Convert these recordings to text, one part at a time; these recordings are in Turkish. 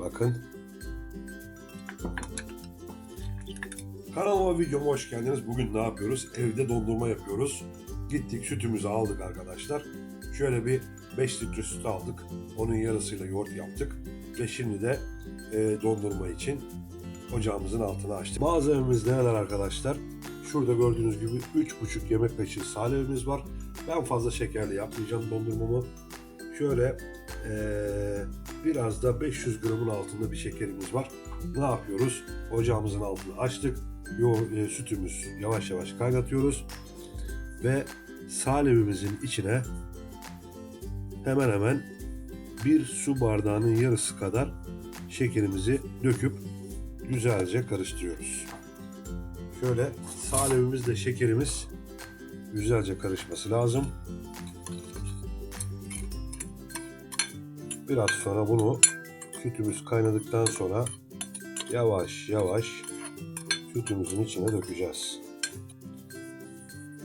Bakın. Kanalıma, videoma hoş geldiniz. Bugün ne yapıyoruz? Evde dondurma yapıyoruz. Gittik, sütümüzü aldık arkadaşlar. Şöyle bir 5 litre süt aldık. Onun yarısıyla yoğurt yaptık. Ve şimdi de dondurma için ocağımızın altını açtık. Malzememiz neler arkadaşlar? Şurada gördüğünüz gibi 3,5 yemek kaşığı salevimiz var. Ben fazla şekerli yapmayacağım dondurmamı. Şöyle biraz da 500 gramın altında bir şekerimiz var. Ne yapıyoruz? Ocağımızın altını açtık. Sütümüz yavaş yavaş kaynatıyoruz. Ve salevimizin içine hemen hemen bir su bardağının yarısı kadar şekerimizi döküp güzelce karıştırıyoruz. Şöyle salevimizle şekerimiz güzelce karışması lazım. Biraz sonra bunu sütümüz kaynadıktan sonra yavaş yavaş sütümüzün içine dökeceğiz.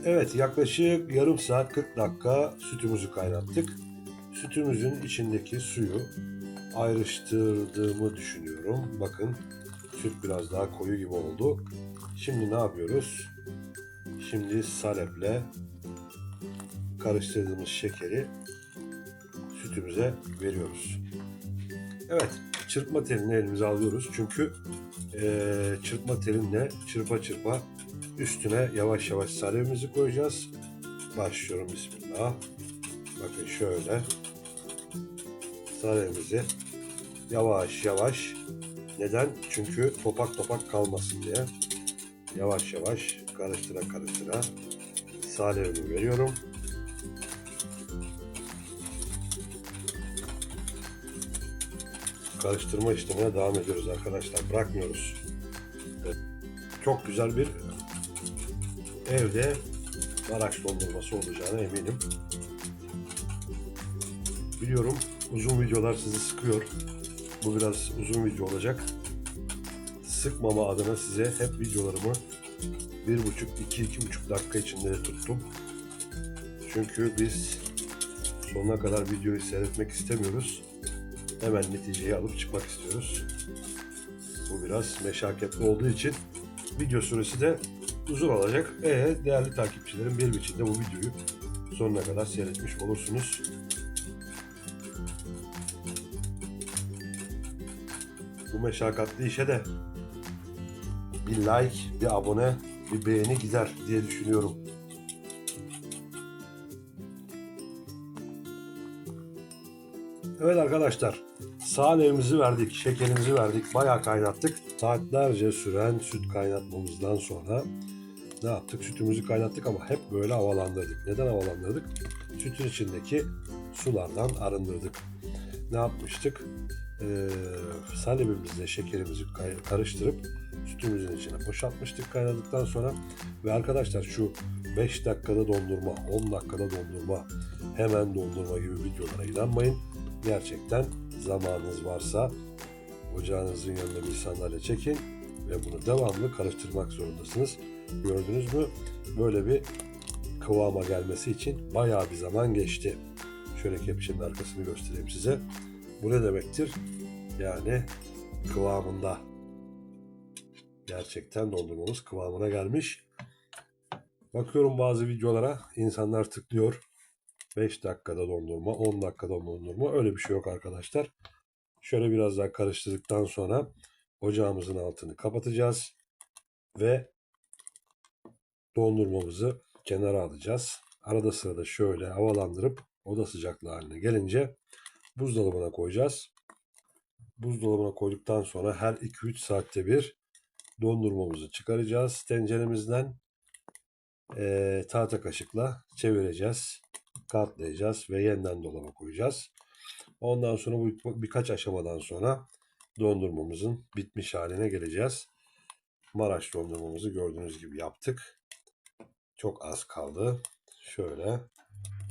Evet, yaklaşık yarım saat 40 dakika sütümüzü kaynattık. Sütümüzün içindeki suyu ayrıştırdığımı düşünüyorum. Bakın süt biraz daha koyu gibi oldu. Şimdi ne yapıyoruz? Şimdi salep'le karıştırdığımız şekeri sütümüze veriyoruz. Evet, çırpma telini elimize alıyoruz. Çünkü çırpma telinle çırpa çırpa üstüne yavaş yavaş salevimizi koyacağız. Başlıyorum, bismillah. Bakın şöyle salevimizi yavaş yavaş, neden? Çünkü topak topak kalmasın diye yavaş yavaş karıştıra karıştıra salevimi veriyorum. Karıştırma işlemine devam ediyoruz arkadaşlar. Bırakmıyoruz. Evet. Çok güzel bir evde Maraş dondurması olacağına eminim. Biliyorum uzun videolar sizi sıkıyor. Bu biraz uzun video olacak. Sıkmama adına size hep videolarımı 1,5-2,5 dakika içinde tuttum. Çünkü biz sonuna kadar videoyu seyretmek istemiyoruz. Hemen neticeyi alıp çıkmak istiyoruz. Bu biraz meşakkatli olduğu için video süresi de uzun olacak. Değerli takipçilerim, benim için de bu videoyu sonuna kadar seyretmiş olursunuz. Bu meşakkatli işe de bir like, bir abone, bir beğeni gider diye düşünüyorum. Evet arkadaşlar, salevimizi verdik, şekerimizi verdik, bayağı kaynattık. Saatlerce süren süt kaynatmamızdan sonra ne yaptık? Sütümüzü kaynattık ama hep böyle havalandırdık. Neden havalandırdık? Sütün içindeki sulardan arındırdık. Ne yapmıştık? Salebimizle şekerimizi karıştırıp sütümüzün içine boşaltmıştık kaynadıktan sonra. Ve arkadaşlar, şu 5 dakikada dondurma, 10 dakikada dondurma, hemen dondurma gibi videolara inanmayın. Gerçekten zamanınız varsa ocağınızın yanına bir sandalye çekin ve bunu devamlı karıştırmak zorundasınız. Gördünüz mü? Böyle bir kıvama gelmesi için bayağı bir zaman geçti. Şöyle kepçenin arkasını göstereyim size. Bu ne demektir? Yani kıvamında. Gerçekten dondurmamız kıvamına gelmiş. Bakıyorum bazı videolara, insanlar tıklıyor. 5 dakikada dondurma, 10 dakikada dondurma. Öyle bir şey yok arkadaşlar. Şöyle biraz daha karıştırdıktan sonra ocağımızın altını kapatacağız. Ve dondurmamızı kenara alacağız. Arada sırada şöyle havalandırıp oda sıcaklığı haline gelince buzdolabına koyacağız. Buzdolabına koyduktan sonra her 2-3 saatte bir dondurmamızı çıkaracağız tenceremizden. Tahta kaşıkla çevireceğiz, katlayacağız ve yeniden dolaba koyacağız. Ondan sonra bu birkaç aşamadan sonra dondurmamızın bitmiş haline geleceğiz. Maraş dondurmamızı gördüğünüz gibi yaptık. Çok az kaldı. Şöyle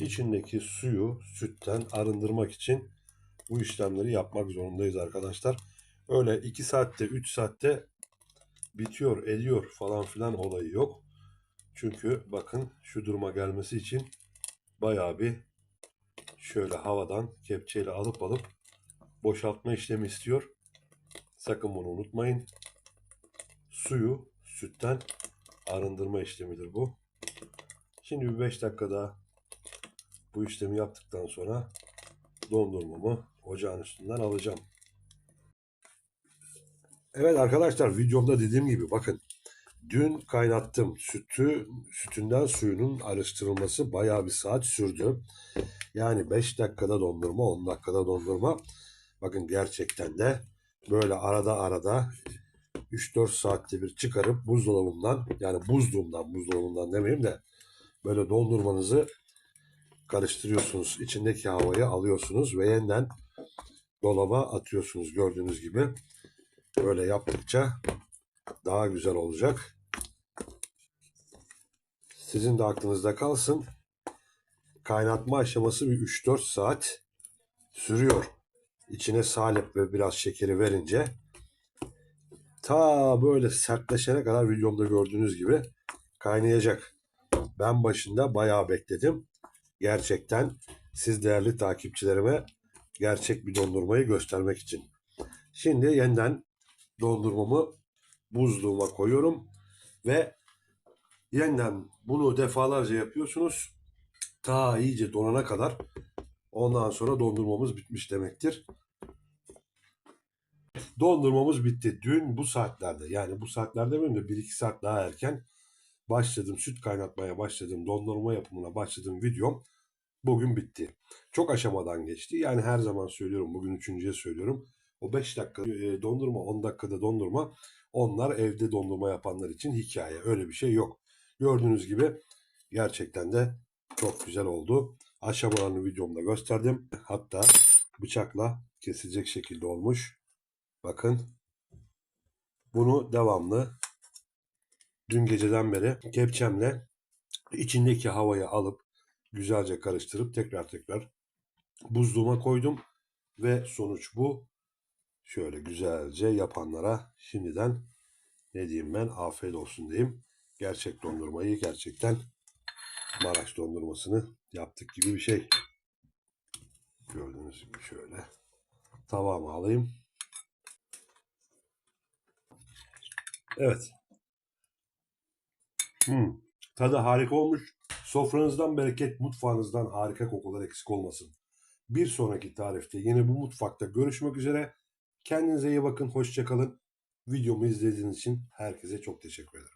içindeki suyu sütten arındırmak için bu işlemleri yapmak zorundayız arkadaşlar. Öyle 2 saatte 3 saatte bitiyor ediyor falan filan olayı yok. Çünkü bakın şu duruma gelmesi için bayağı bir şöyle havadan kepçeyle alıp boşaltma işlemi istiyor. Sakın bunu unutmayın. Suyu sütten arındırma işlemidir bu. Şimdi bir 5 dakika daha bu işlemi yaptıktan sonra dondurmamı ocağın üstünden alacağım. Evet arkadaşlar, videomda dediğim gibi bakın. Dün kaynattım sütünden suyunun ayrıştırılması bayağı bir saat sürdü. Yani 5 dakikada dondurma, 10 dakikada dondurma. Bakın gerçekten de böyle arada 3-4 saatte bir çıkarıp buzdolabından, yani buzdolabından demeyeyim de, böyle dondurmanızı karıştırıyorsunuz. İçindeki havayı alıyorsunuz ve yeniden dolaba atıyorsunuz. Gördüğünüz gibi böyle yaptıkça daha güzel olacak. Sizin de aklınızda kalsın. Kaynatma aşaması bir 3-4 saat sürüyor. İçine salep ve biraz şekeri verince ta böyle sertleşene kadar videomda gördüğünüz gibi kaynayacak. Ben başında bayağı bekledim. Gerçekten siz değerli takipçilerime gerçek bir dondurmayı göstermek için. Şimdi yeniden dondurmamı buzluğuma koyuyorum ve yeniden bunu defalarca yapıyorsunuz. Ta iyice donana kadar. Ondan sonra dondurmamız bitmiş demektir. Dondurmamız bitti. Dün bu saatlerde, yani bu saatlerde benim de 1-2 saat daha erken başladım. Süt kaynatmaya başladım. Dondurma yapımına başladım videom. Bugün bitti. Çok aşamadan geçti. Yani her zaman söylüyorum. Bugün üçüncüye söylüyorum. O 5 dakika dondurma, 10 dakikada dondurma, onlar evde dondurma yapanlar için hikaye. Öyle bir şey yok. Gördüğünüz gibi gerçekten de çok güzel oldu. Aşamalarını videomda gösterdim. Hatta bıçakla kesilecek şekilde olmuş. Bakın. Bunu devamlı dün geceden beri kepçemle içindeki havayı alıp güzelce karıştırıp tekrar buzluğuma koydum ve sonuç bu. Şöyle güzelce yapanlara şimdiden ne diyeyim, ben afiyet olsun diyeyim. Gerçek dondurmayı, gerçekten Maraş dondurmasını yaptık gibi bir şey. Gördüğünüz gibi şöyle tavama alayım. Evet. Tadı harika olmuş. Sofranızdan bereket, mutfağınızdan harika kokular eksik olmasın. Bir sonraki tarifte yine bu mutfakta görüşmek üzere. Kendinize iyi bakın, hoşça kalın. Videomu izlediğiniz için herkese çok teşekkür ederim.